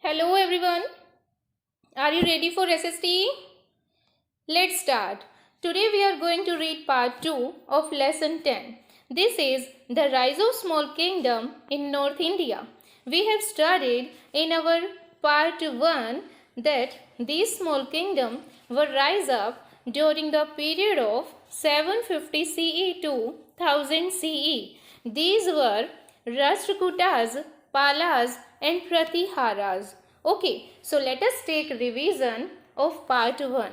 Hello everyone. Are you ready for SST? Let's start. Today we are going to read part 2 of lesson 10. This is the rise of small kingdom in North India. We have studied in our part 1 that these small kingdom were rise up during the period of 750 CE to 1000 CE. These were Rashtrakutas, Palas and Pratiharas. Okay, so let us take revision of part 1.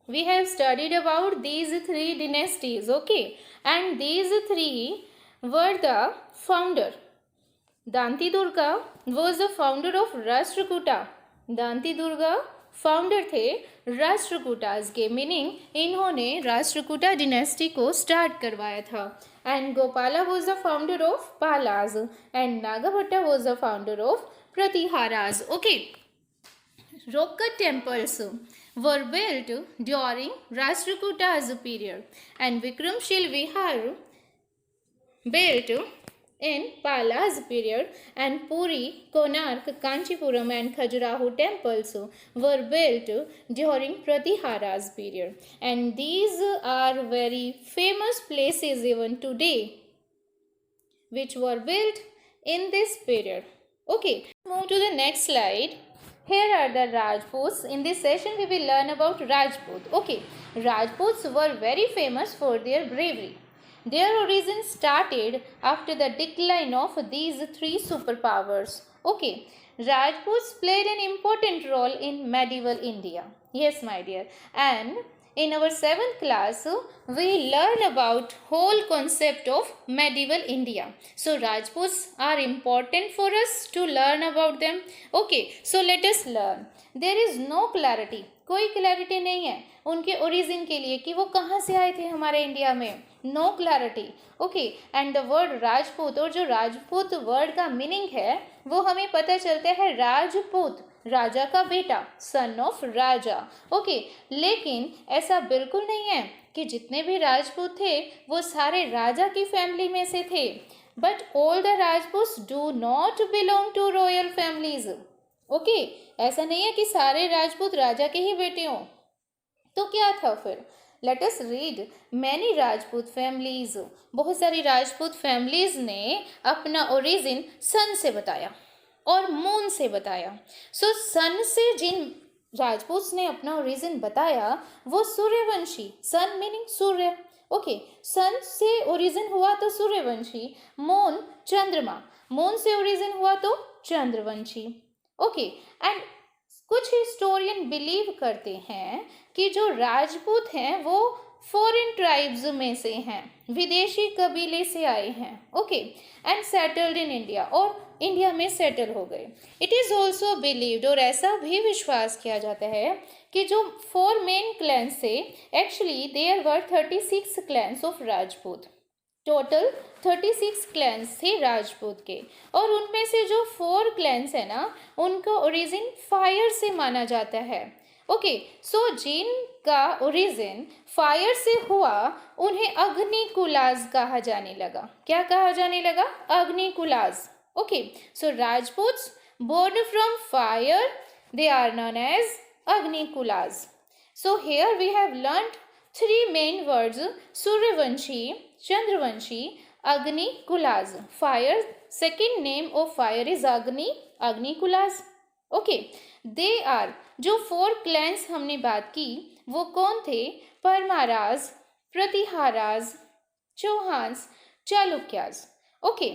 We have studied about these three dynasties, okay, and these three were the founder. Danti Durga was the founder of Rashtrakuta. Danti Durga founder थे राष्ट्रकूटास के, meaning इन्होंने Rashtrakuta dynasty को start करवाया था. And Gopala was the founder of Palas and Nagabhatta was the founder of Pratiharas. Okay, rock temples were built during Rashtrakutas period and Vikramshil Vihar built in Pala's period, and Puri, Konark, Kanchipuram and Khajuraho temples were built during Pratihara's period, and these are very famous places even today which were built in this period. Okay, move to the next slide. Here are the Rajputs. In this session we will learn about Rajput. Okay, Rajputs were very famous for their bravery. Their origin started after the decline of these three superpowers. Okay, Rajputs played an important role in medieval India. Yes, my dear. And in our 7th class, we learn about whole concept of medieval India. So Rajputs are important for us to learn about them. Okay, so let us learn. There is no clarity. कोई clarity नहीं है उनके origin के लिए कि वो कहाँ से आए थे हमारे इंडिया में. No clarity. Okay, and the word Rajput, और जो राजपूत वर्ड का मीनिंग है वो हमें पता चलता है राजपूत, राजा का बेटा, सन ऑफ राजा. ओके, लेकिन ऐसा बिल्कुल नहीं है कि जितने भी राजपूत थे वो सारे राजा की फैमिली में से थे. But all the Rajput do not belong to royal families. Okay, ऐसा नहीं है कि सारे राजपूत राजा के ही बेटे हों. तो क्या था फिर? Let us read. Many Rajput families, बहुत सारी राजपूत फैमिलीज ने अपना ओरिजिन सन से बताया और मून से बताया. सो सन से जिन राजपूत ने अपना ओरिजिन बताया वो सूर्यवंशी, सन मीनिंग सूर्य. ओके, सन से ओरिजिन हुआ तो सूर्यवंशी, मून चंद्रमा, मून से ओरिजिन हुआ तो चंद्रवंशी. ओके, एंड कुछ हिस्टोरियन बिलीव करते हैं कि जो राजपूत हैं वो फॉरेन ट्राइब्स में से हैं, विदेशी कबीले से आए हैं. Okay, and settled in India, और इंडिया में सेटल हो गए. इट इज़ ऑल्सो बिलीव्ड, और ऐसा भी विश्वास किया जाता है कि जो 4 मेन क्लैंस थे, actually there were 36 clans of Rajput. Total 36 clans थे राजपूत के, और उनमें से जो 4 क्लैंस है ना उनका ओरिजिन फायर से माना जाता है. ओके, सो जिनका ओरिजिन फायर से हुआ उन्हें अग्निकुलाज कहा जाने लगा. क्या कहा जाने लगा? Agnikulas. Okay, so Rajputs born from fire, they are known as Agnikulas. So here we have learnt 3 main words: Suryavanshi, Chandravanshi, Agni Kulas. Fire, second name of fire is Agni, Agni Kulas. Okay, they are, जो 4 clans हमने बात की वो कौन थे? परमाराज, प्रतिहाराज, Chauhans, Chalukyas. Okay,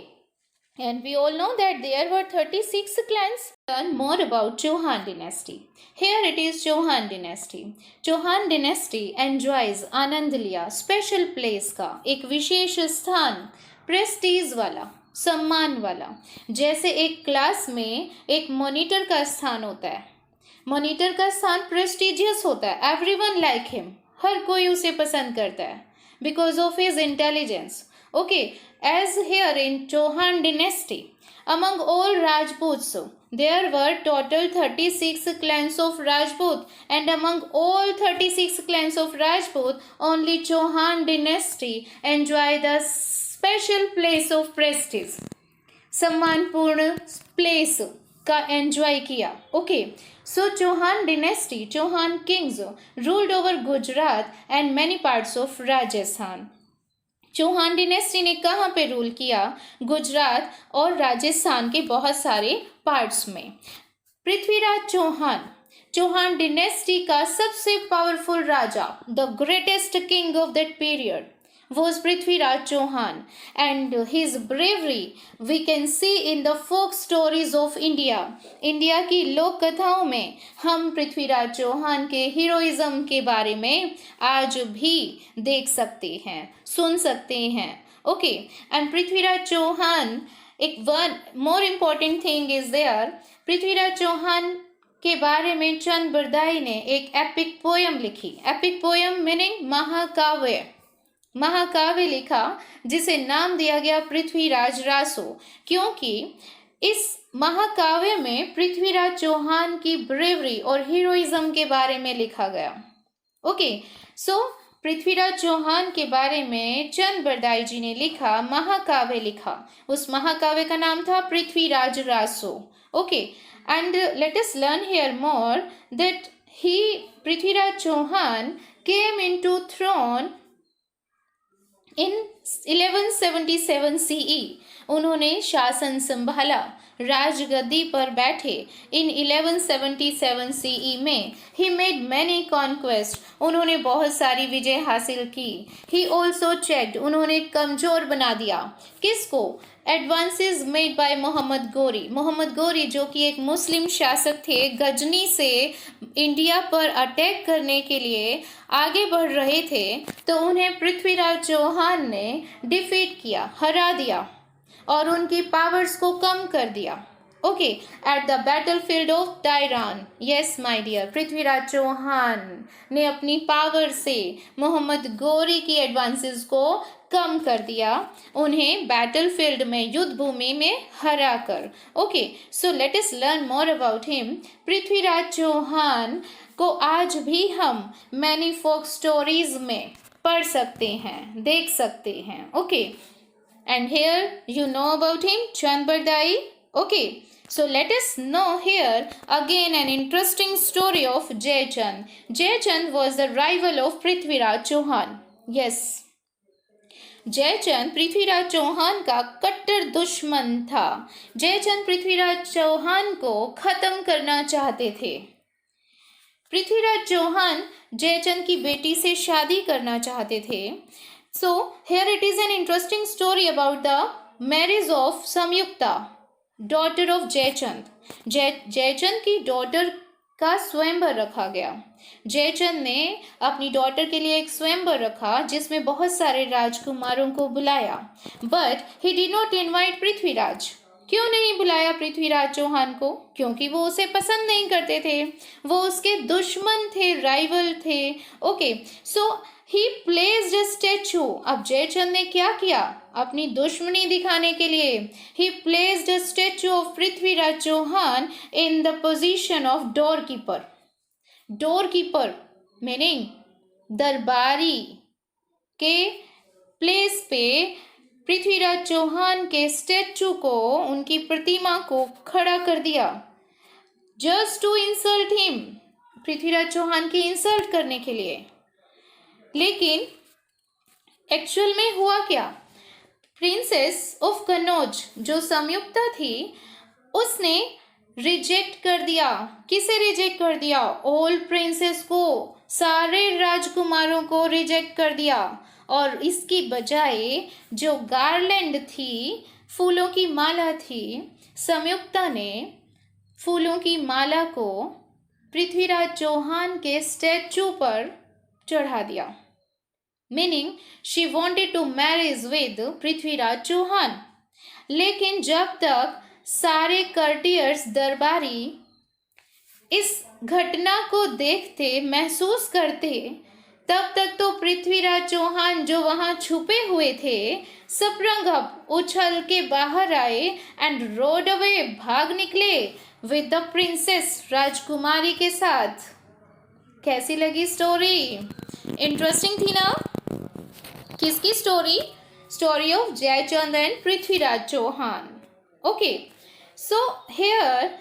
and we all know that there were 36 clans. Learn more about Chauhan dynasty. Here it is Chauhan dynasty. Chauhan dynasty enjoys आनंद लिया, special place का, एक विशेष स्थान, प्रेस्टीज वाला, सम्मान वाला. जैसे एक क्लास में एक मॉनिटर का स्थान होता है, मॉनिटर का स्थान प्रेस्टिजियस होता है. एवरीवन लाइक हिम, हर कोई उसे पसंद करता है because of his intelligence. Okay, as here in Chauhan dynasty, among all Rajputs, there were total 36 clans of Rajput, and among all 36 clans of Rajput, only Chauhan dynasty enjoy the special place of prestige, सम्मानपूर्ण place. का enjoy किया. Okay, so Chauhan dynasty, Chauhan kings ruled over Gujarat and many parts of Rajasthan. Chauhan dynasty ने कहाँ पे rule किया? गुजरात और राजस्थान के बहुत सारे पार्ट्स में. पृथ्वीराज चौहान, चौहान डिनेस्टी का सबसे powerful Raja, the greatest king of that period was Prithviraj Chauhan, and his bravery we can see in the folk stories of India. India की लोक कथाओं में हम पृथ्वीराज चौहान के हीरोइज्म के बारे में आज भी देख सकते हैं, सुन सकते हैं. ओके, एंड पृथ्वीराज चौहान, एक one more important thing is there. Prithviraj Chauhan के बारे में चंद बरदाई ने एक एपिक पोयम लिखी. एपिक पोयम मीनिंग महाकाव्य, महाकाव्य लिखा, जिसे नाम दिया गया पृथ्वीराज रासो, क्योंकि इस महाकाव्य में पृथ्वीराज चौहान की ब्रेवरी और हीरोइज्म के बारे में लिखा गया. ओके, सो पृथ्वीराज चौहान के बारे में चंद बरदाई जी ने लिखा, महाकाव्य लिखा. उस महाकाव्य का नाम था Prithviraj Raso. Okay, and let us learn here more that Prithviraj Chauhan came into throne in 1177 CE. उन्होंने शासन संभाला, राजगद्दी पर बैठे इन 1177 CE में. ही मेड मैनी कॉन्क्वेस्ट, उन्होंने बहुत सारी विजय हासिल की. ही ऑल्सो चेक्ड, उन्होंने कमजोर बना दिया. किसको? Advances made by Mohammad Ghori. Mohammad Ghori जो कि एक मुस्लिम शासक थे, गजनी से इंडिया पर अटैक करने के लिए आगे बढ़ रहे थे, तो उन्हें पृथ्वीराज चौहान ने डिफीट किया, हरा दिया और उनकी पावर्स को कम कर दिया. Okay, at the battlefield of Tarain, yes my dear, Prithviraj Chauhan ने अपनी पावर से मोहम्मद गोरी की एडवांसेस को कम कर दिया, उन्हें बैटलफील्ड में, युद्ध भूमि में हरा कर. Okay, so let us learn more about him. Prithviraj Chauhan को आज भी हम मैनी फोक स्टोरीज में पढ़ सकते हैं, देख सकते हैं. Okay, and here you know about him, Chand Bardai. Okay, so let us know here again an interesting story of Jai Chand. Jai Chand was the rival of Prithviraj Chauhan. Yes, Jaichand Prithviraj Chauhan का कट्टर दुश्मन था. जयचंद पृथ्वीराज चौहान को खत्म करना चाहते थे. पृथ्वीराज चौहान जयचंद की बेटी से शादी करना चाहते थे. So here it is an interesting story about the marriage of Samyukta, daughter of Jaychand. Jaichand की डॉटर का स्वयंवर रखा गया. जयचंद ने अपनी डॉटर के लिए एक स्वयंवर रखा जिसमें बहुत सारे राजकुमारों को बुलाया. But he did not invite Prithviraj. क्यों नहीं बुलाया पृथ्वीराज चौहान को? क्योंकि वो उसे पसंद नहीं करते थे, वो उसके दुश्मन थे, राइवल थे. Okay, so he placed a statue. अब जयचंद ने क्या किया अपनी दुश्मनी दिखाने के लिए? He placed a statue of Prithviraj Chauhan in the position of door keeper. Door keeper meaning दरबारी के प्लेस पे पृथ्वीराज चौहान के स्टैचू को, उनकी प्रतिमा को खड़ा कर दिया. Just to insult him, Prithviraj Chauhan की इंसल्ट करने के लिए. लेकिन एक्चुअल में हुआ क्या? प्रिंसेस ऑफ कन्नौज जो संयुक्ता थी, उसने रिजेक्ट कर दिया. किसे रिजेक्ट कर दिया? ऑल प्रिंसेस को, सारे राजकुमारों को रिजेक्ट कर दिया. और इसकी बजाय जो गार्लैंड थी, फूलों की माला थी, संयुक्ता ने फूलों की माला को पृथ्वीराज चौहान के स्टैचू पर चढ़ा दिया. Meaning she wanted to marriage with Prithviraj Chauhan. लेकिन जब तक सारे कर्टियर्स, दरबारी इस घटना को देखते, महसूस करते, तब तक तो पृथ्वीराज चौहान जो वहां छुपे हुए थे, सपरंगब उछल के बाहर आए एंड रोड अवे, भाग निकले विद द प्रिंसेस, राजकुमारी के साथ. कैसी लगी स्टोरी? इंटरेस्टिंग थी ना? किसकी story? Story of Jaichand and Prithviraj Chauhan. Okay, so here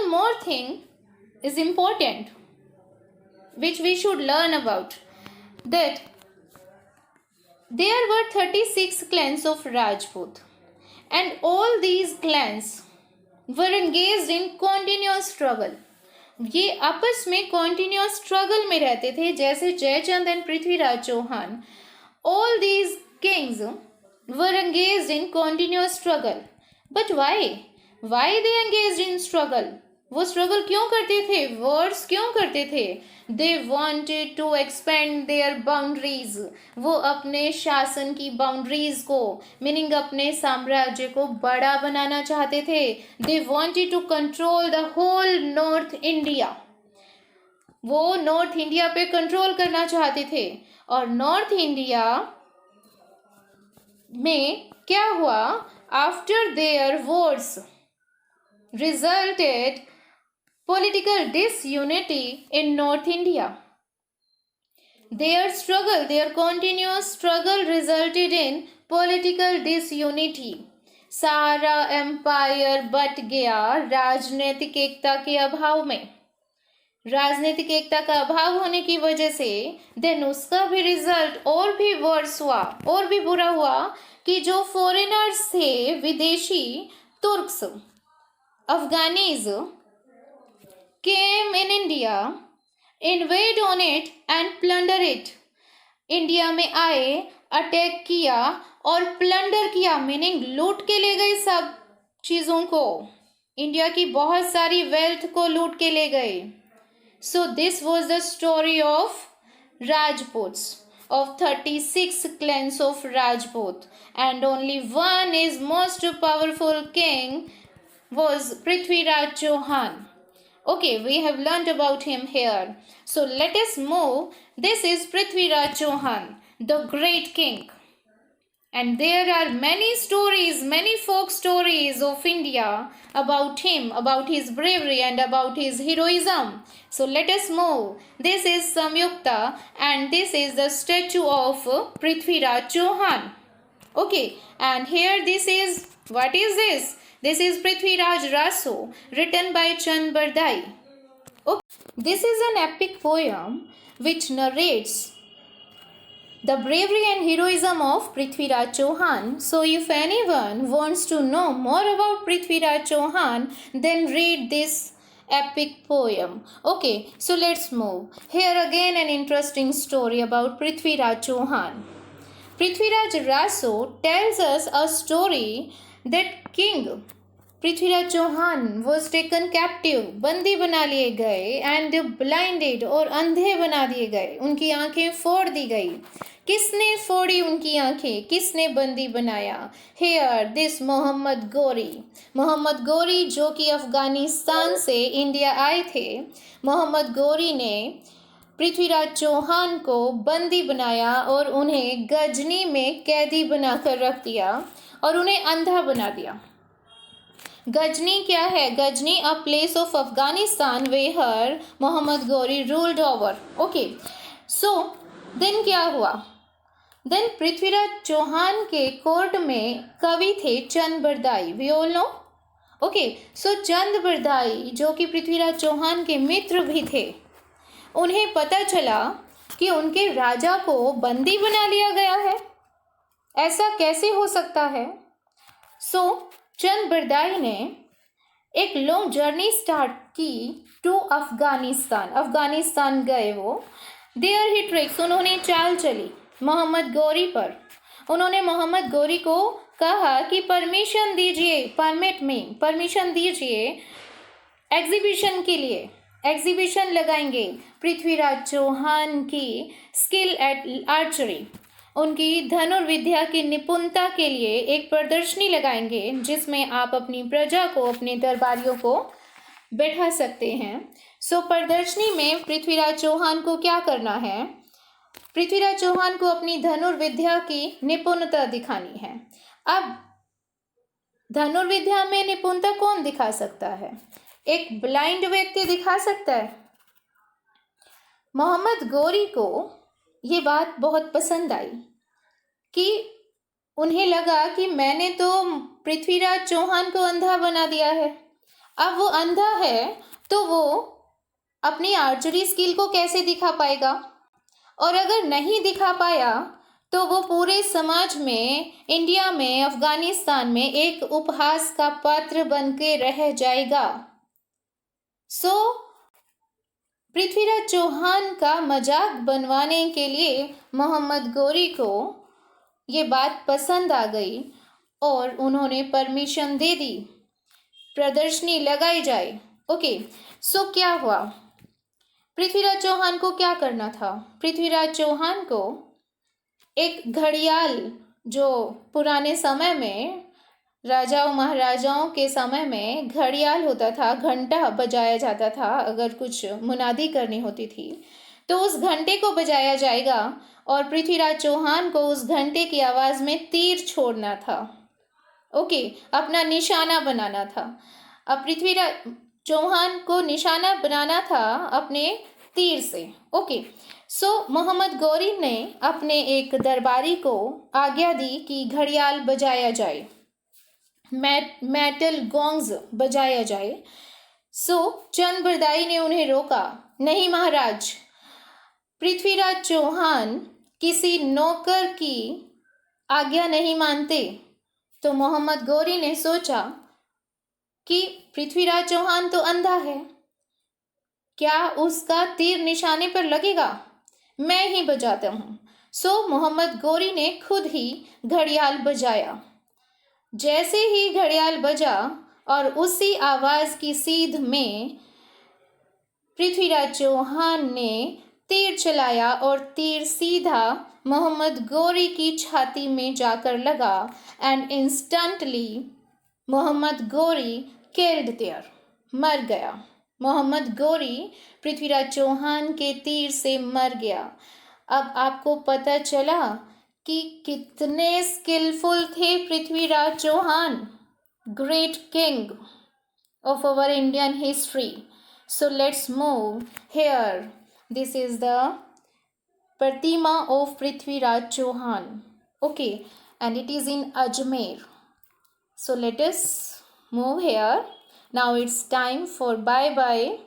one more thing is important which we should learn about, that there were 36 clans of Rajput, and all these clans were engaged in continuous struggle. ये आपस में continuous struggle में रहते थे, जैसे Jaichand and Prithviraj Chauhan. All these kings were engaged in continuous struggle. But why? Why they engaged in struggle? वो struggle क्यों करते थे? वर्ड्स क्यों करते थे? They wanted to expand their boundaries. वो अपने शासन की बाउंड्रीज को, मीनिंग अपने साम्राज्य को बड़ा बनाना चाहते थे. They wanted to control the whole North India. वो नॉर्थ इंडिया पे कंट्रोल करना चाहते थे. और नॉर्थ इंडिया में क्या हुआ? After their Wars resulted political disunity in North India. Their struggle, their continuous struggle resulted in political disunity. सारा एम्पायर बट गया राजनीतिक एकता के अभाव में. राजनीतिक एकता का अभाव होने की वजह से देन उसका भी रिजल्ट और भी वर्स हुआ, और भी बुरा हुआ, कि जो फॉरेनर्स थे, विदेशी Turks, Afghanis, came in India, invade on it and plunder it. India में आए, अटैक किया और प्लंडर किया, मीनिंग लूट के ले गए सब चीज़ों को. इंडिया की बहुत सारी वेल्थ को लूट के ले गए. So this was the story of Rajputs, of 36 clans of Rajput, and only one is most powerful king was Prithviraj Chauhan. Okay, we have learnt about him here. So let us move. This is Prithviraj Chauhan, the great king. And there are many stories, many folk stories of India about him, about his bravery and about his heroism. So let us move. This is Samyukta and this is the statue of Prithviraj Chauhan. Okay, and here this is, what is this? This is Prithviraj Raso, written by Chand Bardai. Okay. This is an epic poem which narrates the bravery and heroism of Prithviraj Chauhan. So if anyone wants to know more about Prithviraj Chauhan, then read this epic poem. Okay, so let's move. Here again an interesting story about Prithviraj Chauhan. Prithviraj Raso tells us a story that King Prithviraj Chauhan was taken captive, बंदी बना लिए गए, and blinded, और अंधे बना दिए गए, उनकी आंखें फोड़ दी गई. किसने फोड़ी उनकी आंखें? किसने बंदी बनाया? Here this Mohammad Ghori. मोहम्मद गोरी जो कि अफगानिस्तान से इंडिया आए थे, मोहम्मद गोरी ने पृथ्वीराज चौहान को बंदी बनाया और उन्हें गजनी में कैदी बनाकर रख दिया और उन्हें अंधा बना दिया. गजनी क्या है? Ghazni a place of Afghanistan where Mohammad Ghori ruled over. Okay, so then क्या हुआ? देन पृथ्वीराज चौहान के कोर्ट में कवि थे Chand Bardai. We all know. Okay, so Chand Bardai जो कि पृथ्वीराज चौहान के मित्र भी थे, उन्हें पता चला कि उनके राजा को बंदी बना लिया गया है. ऐसा कैसे हो सकता है? सो चंद बरदाई ने एक लॉन्ग जर्नी स्टार्ट की टू अफगानिस्तान. अफगानिस्तान गए वो. देयर ही ट्रिक्स, उन्होंने चाल चली मोहम्मद गोरी पर. उन्होंने मोहम्मद गोरी को कहा कि परमिशन दीजिए, परमिशन दीजिए एग्जीबिशन के लिए. एग्जीबिशन लगाएंगे पृथ्वीराज चौहान की स्किल एट आर्चरी, उनकी धनुर्विद्या की निपुणता के लिए एक प्रदर्शनी लगाएंगे जिसमें आप अपनी प्रजा को, अपने दरबारियों को बैठा सकते हैं. सो प्रदर्शनी में पृथ्वीराज चौहान को क्या करना है? पृथ्वीराज चौहान को अपनी धनुर्विद्या की निपुणता दिखानी है. अब धनुर्विद्या में निपुणता कौन दिखा सकता है? एक ब्लाइंड व्यक्ति दिखा सकता है. मोहम्मद गोरी को ये बात बहुत पसंद आई कि उन्हें लगा कि मैंने तो पृथ्वीराज चौहान को अंधा बना दिया है, अब वो अंधा है तो वो अपनी आर्चरी स्किल को कैसे दिखा पाएगा, और अगर नहीं दिखा पाया तो वो पूरे समाज में, इंडिया में, अफगानिस्तान में एक उपहास का पात्र बन के रह जाएगा। सो पृथ्वीराज चौहान का मजाक बनवाने के लिए मोहम्मद गौरी को ये बात पसंद आ गई और उन्होंने परमिशन दे दी, प्रदर्शनी लगाई जाए। ओके, सो क्या हुआ, पृथ्वीराज चौहान को क्या करना था? पृथ्वीराज चौहान को एक घड़ियाल, जो पुराने समय में राजाओं महाराजाओं के समय में घड़ियाल होता था, घंटा बजाया जाता था, अगर कुछ मुनादी करनी होती थी तो उस घंटे को बजाया जाएगा और पृथ्वीराज चौहान को उस घंटे की आवाज़ में तीर छोड़ना था। ओके, अपना निशाना बनाना था। अब पृथ्वीराज चौहान को निशाना बनाना था अपने तीर से। ओके, सो मोहम्मद गौरी ने अपने एक दरबारी को आज्ञा दी कि घड़ियाल बजाया जाए, मेटल गोंग्स बजाया जाए। सो चंद बरदाई ने उन्हें रोका, नहीं महाराज, पृथ्वीराज चौहान किसी नौकर की आज्ञा नहीं मानते। तो मोहम्मद गौरी ने सोचा कि पृथ्वीराज चौहान तो अंधा है, क्या उसका तीर निशाने पर लगेगा, मैं ही बजाता हूँ। सो मोहम्मद गौरी ने खुद ही घड़ियाल बजाया। जैसे ही घड़ियाल बजा और उसी आवाज़ की सीध में पृथ्वीराज चौहान ने तीर चलाया और तीर सीधा मोहम्मद गौरी की छाती में जाकर लगा and instantly Mohammad Ghori killed there, मर गया। मोहम्मद गौरी पृथ्वीराज चौहान के तीर से मर गया। अब आपको पता चला कि कितने स्किलफुल थे Prithviraj Chauhan, great king of our Indian history. So let's move here. This is the Pratima of Prithviraj Chauhan. Okay, and it is in Ajmer. So let us move here. Now it's time for bye bye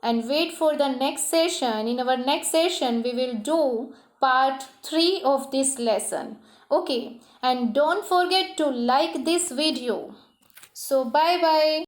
and wait for the next session. In our next session, we will do part 3 of this lesson. Okay, and don't forget to like this video. So bye bye.